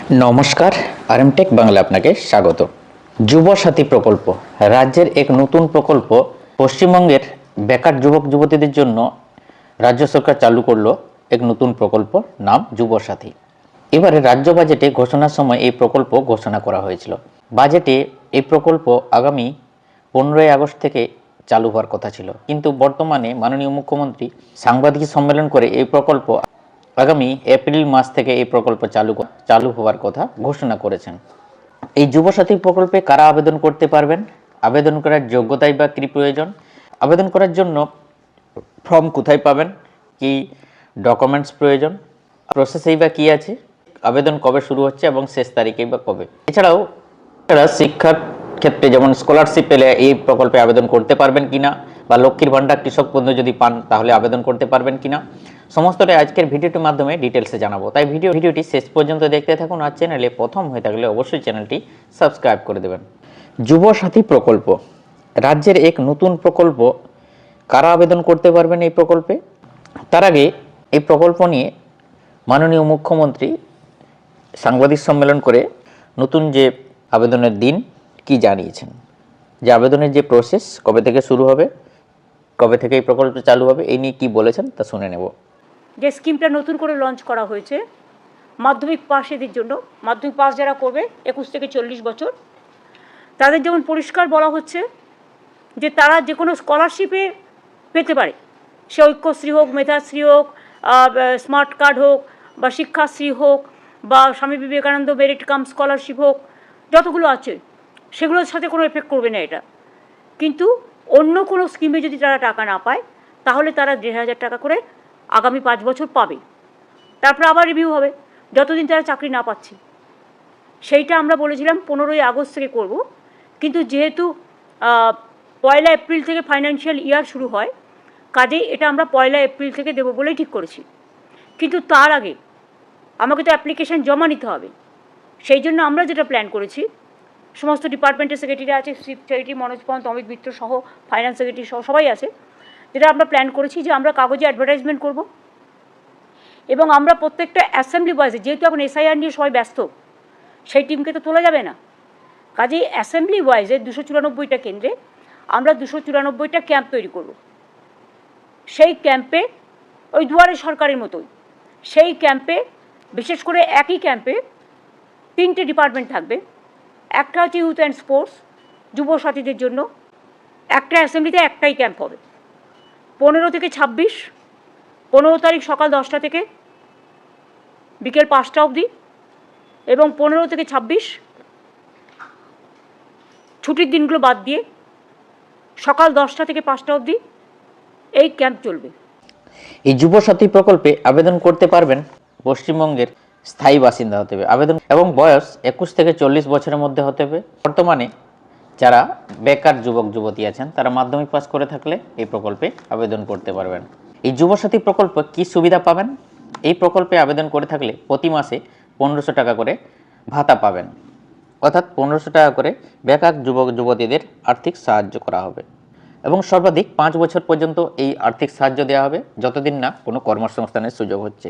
নমস্কার, আরএমটেক বাংলা আপনাকে স্বাগত। যুবসাথী প্রকল্প রাজ্যের এক নতুন প্রকল্প। পশ্চিমবঙ্গের বেকার যুবক যুবতীদের জন্য রাজ্য সরকার চালু করলো এক নতুন প্রকল্প, নাম যুবসাথী। এবারে রাজ্য বাজেটে ঘোষণার সময় এই প্রকল্প ঘোষণা করা হয়েছিল। বাজেটে এই প্রকল্প আগামী 15ই আগস্ট থেকে চালু হওয়ার কথা ছিল, কিন্তু বর্তমানে মাননীয় মুখ্যমন্ত্রী সাংবাদিক সম্মেলন করে এই প্রকল্প আগামী এপ্রিল মাস থেকে এই প্রকল্প চালু হওয়ার কথা ঘোষণা করেছেন। এই যুবসাথী প্রকল্পে কারা আবেদন করতে পারবেন, আবেদন করার যোগ্যতাই বা কী প্রয়োজন, আবেদন করার জন্য ফর্ম কোথায় পাবেন, কি ডকুমেন্টস প্রয়োজন, প্রসেসেই বা কী আছে, আবেদন কবে শুরু হচ্ছে এবং শেষ তারিখেই বা কবে। এছাড়াও শিক্ষার ক্ষেত্রে যেমন স্কলারশিপ পেলে এই প্রকল্পে আবেদন করতে পারবেন কিনা, বা লক্ষ্মীর ভাণ্ডার কৃষক বন্ধু যদি পান তাহলে আবেদন করতে পারবেন কিনা, সমস্তটাই আজকের ভিডিওটির মাধ্যমে ডিটেলসে জানাবো। তাই ভিডিওটি শেষ পর্যন্ত দেখতে থাকুন। আর চ্যানেলে প্রথম হয়ে থাকলে অবশ্যই চ্যানেলটি সাবস্ক্রাইব করে দেবেন। যুবসাথী প্রকল্প রাজ্যের এক নতুন প্রকল্প। কারা আবেদন করতে পারবেন এই প্রকল্পে? তার আগে এই প্রকল্প নিয়ে মাননীয় মুখ্যমন্ত্রী সাংবাদিক সম্মেলন করে নতুন যে আবেদনের দিন কি জানিয়েছেন, যে আবেদনের যে প্রসেস কবে থেকে শুরু হবে, কবে থেকে এই প্রকল্প চালু হবে, এই নিয়ে কি বলেছেন তা শুনে নেব। যে স্কিমটা নতুন করে লঞ্চ করা হয়েছে মাধ্যমিক পাশেদের জন্য, মাধ্যমিক পাস যারা করবে 21 থেকে 40 বছর, তাদের যেমন পরিষ্কার বলা হচ্ছে যে তারা যে কোনো স্কলারশিপে পেতে পারে, সে ঐক্যশ্রী হোক, মেধাশ্রী হোক, স্মার্ট কার্ড হোক, বা শিক্ষাশ্রী হোক, বা Swami Vivekananda merit cum scholarship হোক, যতগুলো আছে সেগুলোর সাথে কোনো এফেক্ট করবে না এটা। কিন্তু অন্য কোনো স্কিমে যদি তারা টাকা না পায় তাহলে তারা 1,500 টাকা করে আগামী 5 বছর পাবে। তারপরে আবার রিভিউ হবে যতদিন তারা চাকরি না পাচ্ছে। সেইটা আমরা বলেছিলাম 15ই আগস্ট থেকে করব, কিন্তু যেহেতু 1 এপ্রিল থেকে ফাইন্যান্সিয়াল ইয়ার শুরু হয়, কাজেই এটা আমরা 1 এপ্রিল থেকে দেবো বলেই ঠিক করেছি। কিন্তু তার আগে আমাকে তো অ্যাপ্লিকেশান জমা নিতে হবে। সেই জন্য আমরা যেটা প্ল্যান করেছি, সমস্ত ডিপার্টমেন্টের সেক্রেটারি আছে, চিফ সেক্রেটারি মনোজ পন্ত, অমিত মিত্র সহ, ফাইন্যান্স সেক্রেটারি সহ সবাই আছে, যেটা আমরা প্ল্যান করেছি যে আমরা কাগজে অ্যাডভার্টাইজমেন্ট করব এবং আমরা প্রত্যেকটা অ্যাসেম্বলি ওয়াইজে, যেহেতু এখন এসআইআর নিয়ে সবাই ব্যস্ত, সেই টিমকে তো তোলা যাবে না, কাজেই অ্যাসেম্বলি ওয়াইজে 294টা কেন্দ্রে আমরা 294টা ক্যাম্প তৈরি করব। সেই ক্যাম্পে ওই দুয়ারে সরকারের মতোই, সেই ক্যাম্পে বিশেষ করে একই ক্যাম্পে 3টে ডিপার্টমেন্ট থাকবে। একটা হচ্ছে ইউথ অ্যান্ড স্পোর্টস, যুবসাথীদের জন্য একটা অ্যাসেম্বলিতে একটাই ক্যাম্প হবে। 15 থেকে 26, 15 তারিখ সকাল 10টা থেকে বিকেল 5টা অবধি, এবং 15 থেকে 26 ছুটির দিনগুলো বাদ দিয়ে সকাল 10টা থেকে 5টা অবধি এই ক্যাম্প চলবে। এই যুবসাথী প্রকল্পে আবেদন করতে পারবেন পশ্চিমবঙ্গের স্থায়ী বাসিন্দা হতে হবে, আবেদন এবং বয়স 21 থেকে 40 বছরের মধ্যে হতে হবে। বর্তমানে যারা বেকার যুবক যুবতী আছেন তারা মাধ্যমিক পাস করে থাকলে এই প্রকল্পে আবেদন করতে পারবেন। এই যুবসাথী প্রকল্প কি সুবিধা পাবেন? এই প্রকল্পে আবেদন করে থাকলে প্রতি মাসে 1500 টাকা করে ভাতা পাবেন, অর্থাৎ 1500 টাকা করে বেকার যুবক যুবতীদের আর্থিক সাহায্য করা হবে, এবং সর্বাধিক 5 বছর পর্যন্ত এই আর্থিক সাহায্য দেওয়া হবে, যতদিন না কোনো কর্মসংস্থানের সুযোগ হচ্ছে।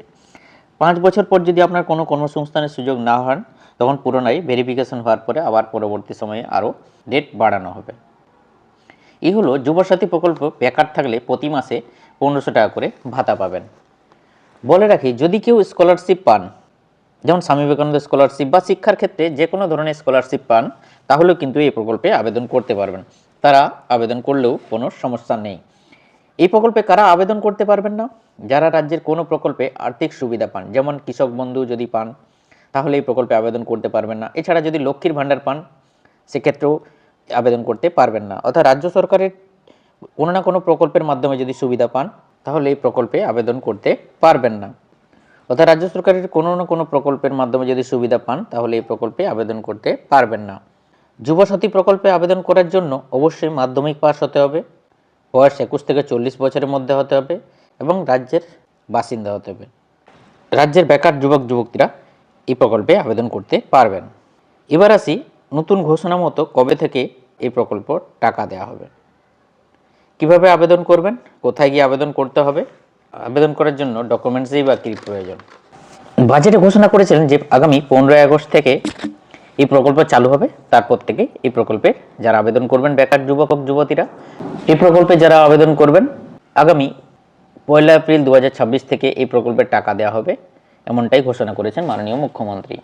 5 বছর পর যদি আপনার কোনো কর্মসংস্থানের সুযোগ না হন, তখন পুনরায় ভেরিফিকেশন হওয়ার পরে আবার পরবর্তী সময়ে আরও ডেট বাড়ানো হবে। এই হলো যুবসাথী প্রকল্প। বেকার থাকলে প্রতি মাসে 1500 টাকা করে ভাতা পাবেন। বলে রাখি, যদি কেউ স্কলারশিপ পান, যেমন স্বামী বিবেকানন্দ স্কলারশিপ বা শিক্ষার ক্ষেত্রে যে কোনো ধরনের স্কলারশিপ পান, তাহলেও কিন্তু এই প্রকল্পে আবেদন করতে পারবেন। তারা আবেদন করলেও কোনো সমস্যা নেই। এই প্রকল্পে কারা আবেদন করতে পারবেন না? যারা রাজ্যের কোনো প্রকল্পে আর্থিক সুবিধা পান, যেমন কৃষক বন্ধু যদি পান তাহলে এই প্রকল্পে আবেদন করতে পারবেন না। এছাড়া যদি লক্ষ্মীর ভাণ্ডার পান সেক্ষেত্রেও আবেদন করতে পারবেন না। অর্থাৎ রাজ্য সরকারের কোনো না কোনো প্রকল্পের মাধ্যমে যদি সুবিধা পান তাহলে এই প্রকল্পে আবেদন করতে পারবেন না। অর্থাৎ রাজ্য সরকারের কোনো না কোনো প্রকল্পের মাধ্যমে যদি সুবিধা পান তাহলে এই প্রকল্পে আবেদন করতে পারবেন না। যুবসাথী প্রকল্পে আবেদন করার জন্য অবশ্যই মাধ্যমিক পাস হতে হবে, বয়স 21 থেকে 40 বছরের মধ্যে হতে হবে, এবং রাজ্যের বাসিন্দা হতে হবে। রাজ্যের বেকার যুবক যুবতীরা এই প্রকল্পে আবেদন করতে পারবেন। এবার আসি নতুন ঘোষণা মতো কবে থেকে এই প্রকল্প টাকা দেওয়া হবে। কিভাবে আবেদন করবেন, কোথায় গিয়ে আবেদন করতে হবে, আবেদন করার জন্য ডকুমেন্টসই বা কী প্রয়োজন। বাজেটে ঘোষণা করেছিলেন যে আগামী 15ই আগস্ট থেকে এই প্রকল্প চালু হবে। তারপর থেকে এই প্রকল্পে যারা আবেদন করবেন, বেকার যুবক যুবতীরা এই প্রকল্পে যারা আবেদন করবেন, আগামী 1 এপ্রিল 2026 থেকে এই প্রকল্পের টাকা দেওয়া হবে, এমনটাই ঘোষণা করেছেন মাননীয় মুখ্যমন্ত্রী।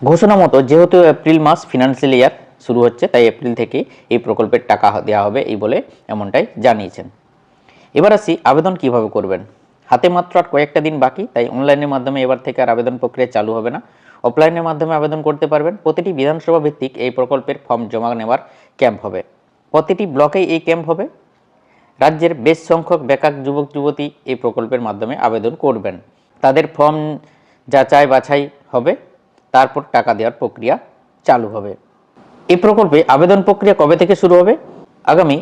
ঘোষণা মতো যেহেতু এপ্রিল মাস ফিনান্সিয়াল ইয়ার শুরু হচ্ছে, তাই এপ্রিল থেকে এই প্রকল্পের টাকা দেওয়া হবে এই বলে এমনটাই জানিয়েছেন। এবার আসি আবেদন কিভাবে করবেন। হাতে মাত্র আর কয়েকটা দিন বাকি, তাই অনলাইনের মাধ্যমে এবার থেকে আর আবেদন প্রক্রিয়া চালু হবে না, অফলাইনের মাধ্যমে আবেদন করতে পারবেন। প্রতিটি বিধানসভা ভিত্তিক এই প্রকল্পের ফর্ম জমা নেওয়ার ক্যাম্প হবে। প্রতিটি ব্লকেই এই ক্যাম্প হবে। রাজ্যের বেশ সংখ্যক বেকার যুবক যুবতী এই প্রকল্পের মাধ্যমে আবেদন করবেন। তাদের ফর্ম যাচাই বাছাই হবে, তারপর টাকা দেওয়ার প্রক্রিয়া চালু হবে। এই প্রকল্পে আবেদন প্রক্রিয়া কবে থেকে শুরু হবে? আগামী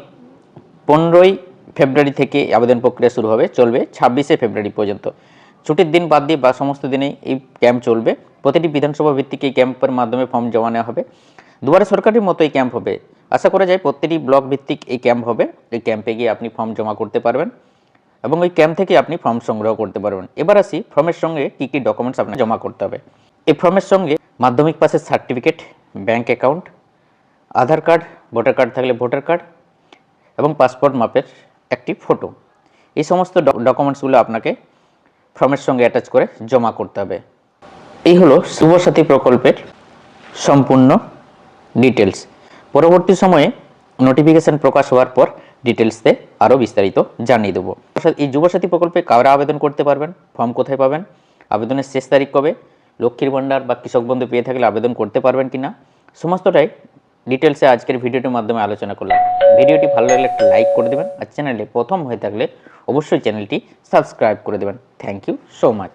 15ই ফেব্রুয়ারি থেকে আবেদন প্রক্রিয়া শুরু হবে, চলবে 26শে ফেব্রুয়ারি পর্যন্ত। ছুটির দিন বাদ দিয়ে বা সমস্ত দিনেই এই ক্যাম্প চলবে। প্রতিটি বিধানসভা ভিত্তিক এই ক্যাম্পের মাধ্যমে ফর্ম জমা নেওয়া হবে। দুয়ারে সরকারের মতো এই ক্যাম্প হবে। আশা করা যায় প্রতিটি ব্লক ভিত্তিক এই ক্যাম্প হবে। এই ক্যাম্পে গিয়ে আপনি ফর্ম জমা করতে পারবেন এবং ওই ক্যাম্প থেকে আপনি ফর্ম সংগ্রহ করতে পারবেন। এবার আসি ফর্মের সঙ্গে কী কী ডকুমেন্টস আপনাকে জমা করতে হবে। এই ফর্মের সঙ্গে মাধ্যমিক পাসের সার্টিফিকেট, ব্যাংক অ্যাকাউন্ট, আধার কার্ড, ভোটার কার্ড থাকলে ভোটার কার্ড এবং পাসপোর্ট মাপের একটি ফটো, এই সমস্ত ডকুমেন্টসগুলো আপনাকে ফর্মের সঙ্গে অ্যাটাচ করে জমা করতে হবে। এই হলো যুবসাথী প্রকল্পের সম্পূর্ণ ডিটেলস। পরবর্তী সময়ে নোটিফিকেশন প্রকাশ হওয়ার পর ডিটেলসে আরও বিস্তারিত জানিয়ে দেবো। এই যুবসাথী প্রকল্পে কারা আবেদন করতে পারবেন, ফর্ম কোথায় পাবেন, আবেদনের শেষ তারিখ কবে, লক্ষ্মীর ভাণ্ডার বা কৃষক বন্ধু পেয়ে থাকলে আবেদন করতে পারবেন কিনা, সমস্তটাই ডিটেলসে আজকের ভিডিওটির মাধ্যমে আলোচনা করলাম। ভিডিওটি ভালো লাগলে একটা লাইক করে দেবেন, আর চ্যানেলে প্রথম হয়ে থাকলে অবশ্যই চ্যানেলটি সাবস্ক্রাইব করে দেবেন। Thank you so much.